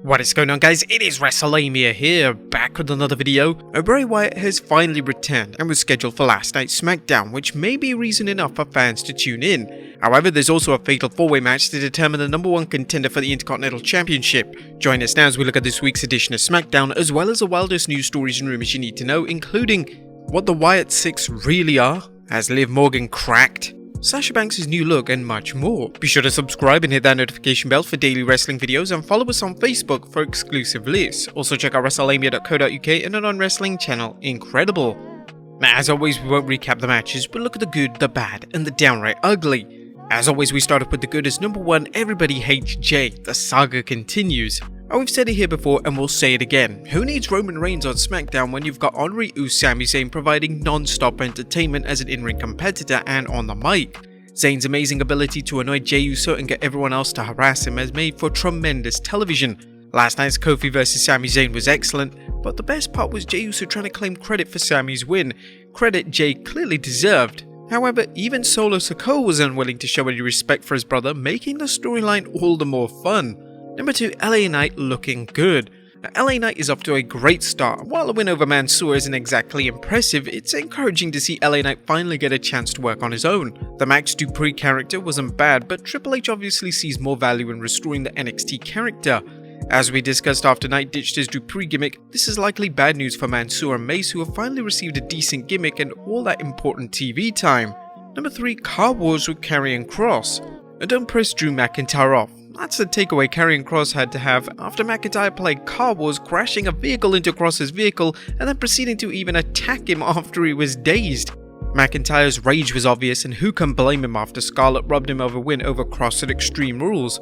What is going on, guys? It is Wrestlelamia here, back with another video. Bray Wyatt has finally returned and was scheduled for last night's Smackdown, which may be reason enough for fans to tune in. However, there's also a fatal four-way match to determine the number one contender for the Intercontinental Championship. Join us now as we look at this week's edition of Smackdown, as well as the wildest news stories and rumors you need to know, including what the Wyatt6 really are, has Liv Morgan cracked, Sasha Banks' new look, and much more. Be sure to subscribe and hit that notification bell for daily wrestling videos, and follow us on Facebook for exclusive lists. Also check out Wrestlelamia.co.uk and our non-wrestling channel, Incredible. Now, as always, we won't recap the matches, but look at the good, the bad, and the downright ugly. As always, we start off with the good as number one, everybody hates Jay. The saga continues. We've said it here before and we'll say it again. Who needs Roman Reigns on Smackdown when you've got Honorary Sami Zayn providing non-stop entertainment as an in-ring competitor and on the mic? Zayn's amazing ability to annoy Jey Uso and get everyone else to harass him has made for tremendous television. Last night's Kofi vs Sami Zayn was excellent, but the best part was Jey Uso trying to claim credit for Sami's win, credit Jey clearly deserved. However, even Solo Sikoa was unwilling to show any respect for his brother, making the storyline all the more fun. Number 2, LA Knight looking good. LA Knight is off to a great start. While the win over Mansoor isn't exactly impressive, it's encouraging to see LA Knight finally get a chance to work on his own. The Max Dupree character wasn't bad, but Triple H obviously sees more value in restoring the NXT character. As we discussed after Knight ditched his Dupree gimmick, this is likely bad news for Mansoor and Mace, who have finally received a decent gimmick and all that important TV time. Number 3, Car Wars with Karrion Kross. And don't press Drew McIntyre off. That's the takeaway Karrion Kross had to have after McIntyre played Car Wars, crashing a vehicle into Kross's vehicle and then proceeding to even attack him after he was dazed. McIntyre's rage was obvious, and who can blame him after Scarlett robbed him of a win over Kross at Extreme Rules.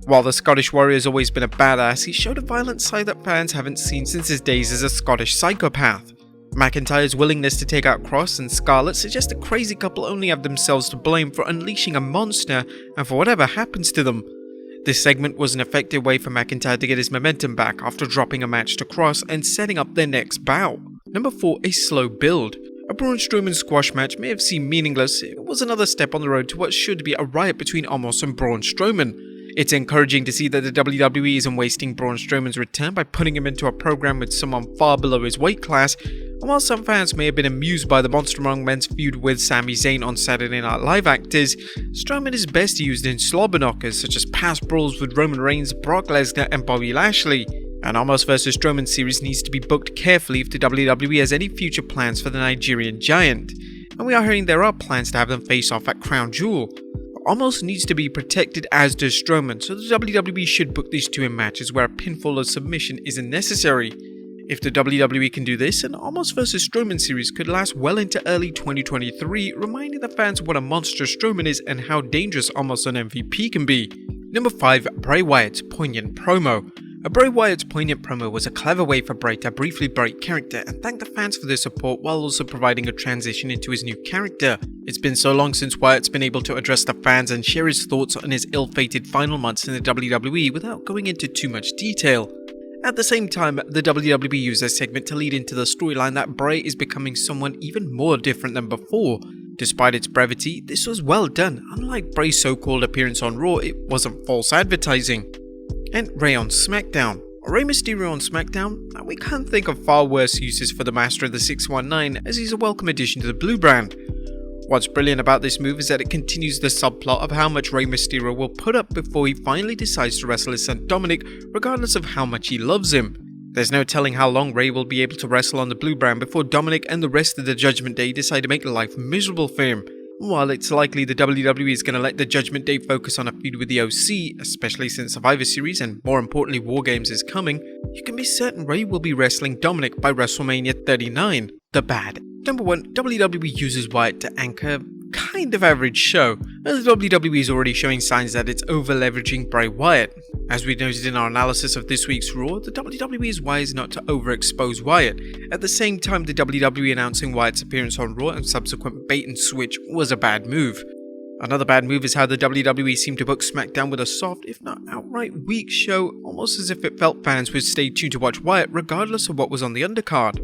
While the Scottish Warrior has always been a badass, he showed a violent side that fans haven't seen since his days as a Scottish psychopath. McIntyre's willingness to take out Kross and Scarlett suggests the crazy couple only have themselves to blame for unleashing a monster and for whatever happens to them. This segment was an effective way for McIntyre to get his momentum back after dropping a match to Kross and setting up their next bout. Number 4, a slow build. A Braun Strowman squash match may have seemed meaningless. It was another step on the road to what should be a riot between Omos and Braun Strowman. It's encouraging to see that the WWE isn't wasting Braun Strowman's return by putting him into a program with someone far below his weight class, and while some fans may have been amused by the Monster Among Men's feud with Sami Zayn on Saturday Night Live actors, Strowman is best used in slobber knockers such as past brawls with Roman Reigns, Brock Lesnar and Bobby Lashley. An Omos vs Strowman series needs to be booked carefully if the WWE has any future plans for the Nigerian giant, and we are hearing there are plans to have them face off at Crown Jewel. Omos needs to be protected, as does Strowman, so the WWE should book these two in matches where a pinfall or submission isn't necessary. If the WWE can do this, an Omos vs Strowman series could last well into early 2023, reminding the fans what a monster Strowman is and how dangerous Omos on MVP can be. Number 5, Bray Wyatt's poignant promo. Bray Wyatt's poignant promo was a clever way for Bray to briefly break character and thank the fans for their support while also providing a transition into his new character. It's been so long since Wyatt's been able to address the fans and share his thoughts on his ill-fated final months in the WWE without going into too much detail. At the same time, the WWE used this segment to lead into the storyline that Bray is becoming someone even more different than before. Despite its brevity, this was well done. Unlike Bray's so-called appearance on Raw, it wasn't false advertising. And Rey on Smackdown. Rey Mysterio on Smackdown? We can't think of far worse uses for the Master of the 619, as he's a welcome addition to the Blue brand. What's brilliant about this move is that it continues the subplot of how much Rey Mysterio will put up before he finally decides to wrestle his son Dominic, regardless of how much he loves him. There's no telling how long Rey will be able to wrestle on the Blue brand before Dominic and the rest of the Judgment Day decide to make life miserable for him. While it's likely the WWE is going to let the Judgment Day focus on a feud with the OC, especially since Survivor Series and more importantly War Games is coming, you can be certain Rey will be wrestling Dominic by WrestleMania 39. The bad. Number 1, WWE uses Wyatt to anchor kind of average show, as the WWE is already showing signs that it's over-leveraging Bray Wyatt. As we noted in our analysis of this week's Raw, the WWE is wise not to overexpose Wyatt. At the same time, the WWE announcing Wyatt's appearance on Raw and subsequent bait and switch was a bad move. Another bad move is how the WWE seemed to book Smackdown with a soft, if not outright weak show, almost as if it felt fans would stay tuned to watch Wyatt regardless of what was on the undercard.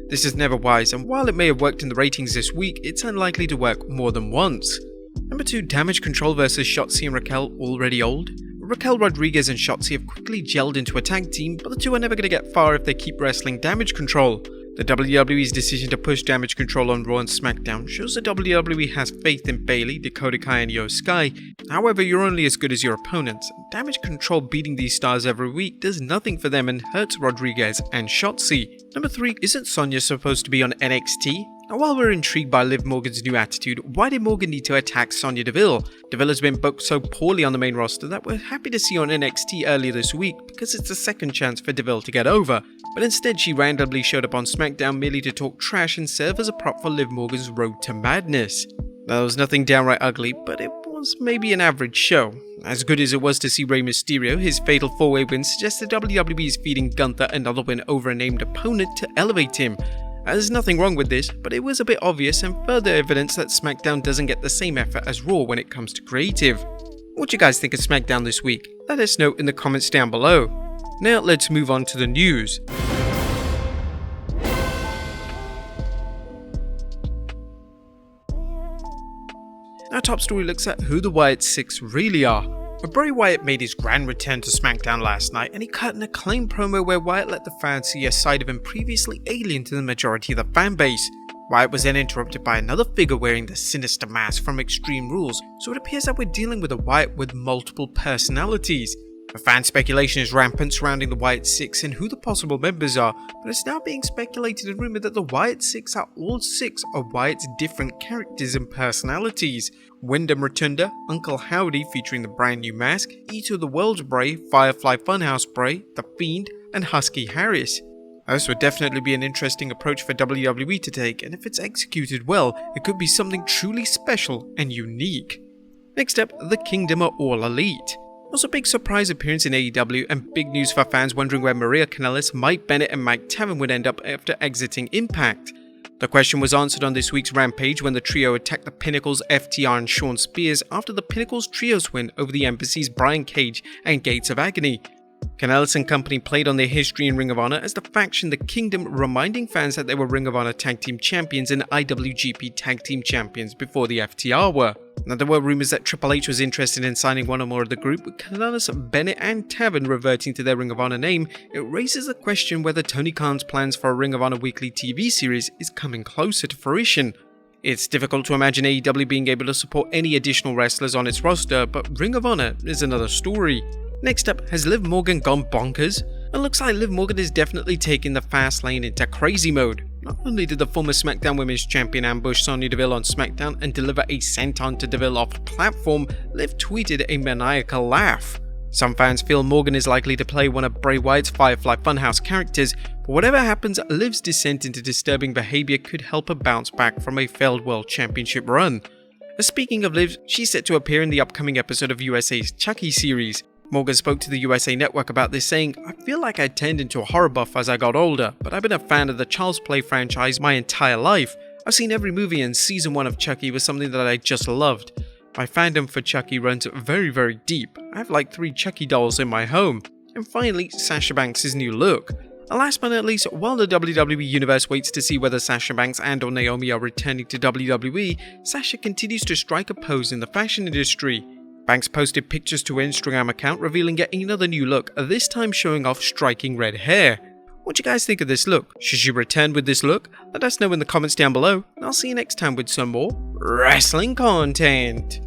This is never wise, and while it may have worked in the ratings this week, it's unlikely to work more than once. Number 2, Damage Control vs Shotzi and Raquel already old? Raquel Rodriguez and Shotzi have quickly gelled into a tag team, but the two are never going to get far if they keep wrestling Damage Control. The WWE's decision to push Damage Control on Raw and SmackDown shows the WWE has faith in Bayley, Dakota Kai and Io Sky. However, you're only as good as your opponents. Damage Control beating these stars every week does nothing for them and hurts Rodriguez and Shotzi. Number 3, isn't Sonya supposed to be on NXT? Now, while we're intrigued by Liv Morgan's new attitude, why did Morgan need to attack Sonya Deville? Deville has been booked so poorly on the main roster that we're happy to see on NXT earlier this week because it's a second chance for Deville to get over. But instead she randomly showed up on SmackDown merely to talk trash and serve as a prop for Liv Morgan's road to madness. There was nothing downright ugly, but it was maybe an average show. As good as it was to see Rey Mysterio, his fatal 4-way win suggests the WWE is feeding Gunther another win over a named opponent to elevate him. There's nothing wrong with this, but it was a bit obvious and further evidence that SmackDown doesn't get the same effort as Raw when it comes to creative. What do you guys think of SmackDown this week? Let us know in the comments down below. Now let's move on to the news. Our top story looks at who the Wyatt6 really are. Bray Wyatt made his grand return to SmackDown last night, and he cut an acclaimed promo where Wyatt let the fans see a side of him previously alien to the majority of the fanbase. Wyatt was then interrupted by another figure wearing the sinister mask from Extreme Rules, so it appears that we're dealing with a Wyatt with multiple personalities. The fan speculation is rampant surrounding the Wyatt6 and who the possible members are, but it's now being speculated and rumoured that the Wyatt6 are all 6 of Wyatt's different characters and personalities. Wyndham Rotunda, Uncle Howdy featuring the brand new mask, Eater of the World's Bray, Firefly Funhouse Bray, The Fiend, and Husky Harris. This would definitely be an interesting approach for WWE to take, and if it's executed well, it could be something truly special and unique. Next up, the Kingdom are all elite. Was a big surprise appearance in AEW and big news for fans wondering where Maria Kanellis, Mike Bennett and Mike Taven would end up after exiting Impact. The question was answered on this week's Rampage when the trio attacked the Pinnacle's FTR and Shawn Spears after the Pinnacle's trios win over the Embassy's Brian Cage and Gates of Agony. Kanellis and company played on their history in Ring of Honor as the faction The Kingdom, reminding fans that they were Ring of Honor Tag Team Champions and IWGP Tag Team Champions before the FTR were. Now, there were rumours that Triple H was interested in signing one or more of the group, with Kanellis, Bennett and Taven reverting to their Ring of Honor name. It raises the question whether Tony Khan's plans for a Ring of Honor weekly TV series is coming closer to fruition. It's difficult to imagine AEW being able to support any additional wrestlers on its roster, but Ring of Honor is another story. Next up, has Liv Morgan gone bonkers? It looks like Liv Morgan is definitely taking the fast lane into crazy mode. Not only did the former SmackDown Women's Champion ambush Sonya Deville on SmackDown and deliver a senton to Deville off the platform, Liv tweeted a maniacal laugh. Some fans feel Morgan is likely to play one of Bray Wyatt's Firefly Funhouse characters, but whatever happens, Liv's descent into disturbing behaviour could help her bounce back from a failed World Championship run. Speaking of Liv, she's set to appear in the upcoming episode of USA's Chucky series. Morgan spoke to the USA Network about this, saying, "I feel like I turned into a horror buff as I got older, but I've been a fan of the Child's Play franchise my entire life. I've seen every movie and season 1 of Chucky was something that I just loved. My fandom for Chucky runs very, very deep. I have like 3 Chucky dolls in my home." And finally, Sasha Banks' new look. Last but not least, while the WWE Universe waits to see whether Sasha Banks and or Naomi are returning to WWE, Sasha continues to strike a pose in the fashion industry. Banks posted pictures to her Instagram account revealing yet another new look, this time showing off striking red hair. What do you guys think of this look? Should she return with this look? Let us know in the comments down below, and I'll see you next time with some more wrestling content.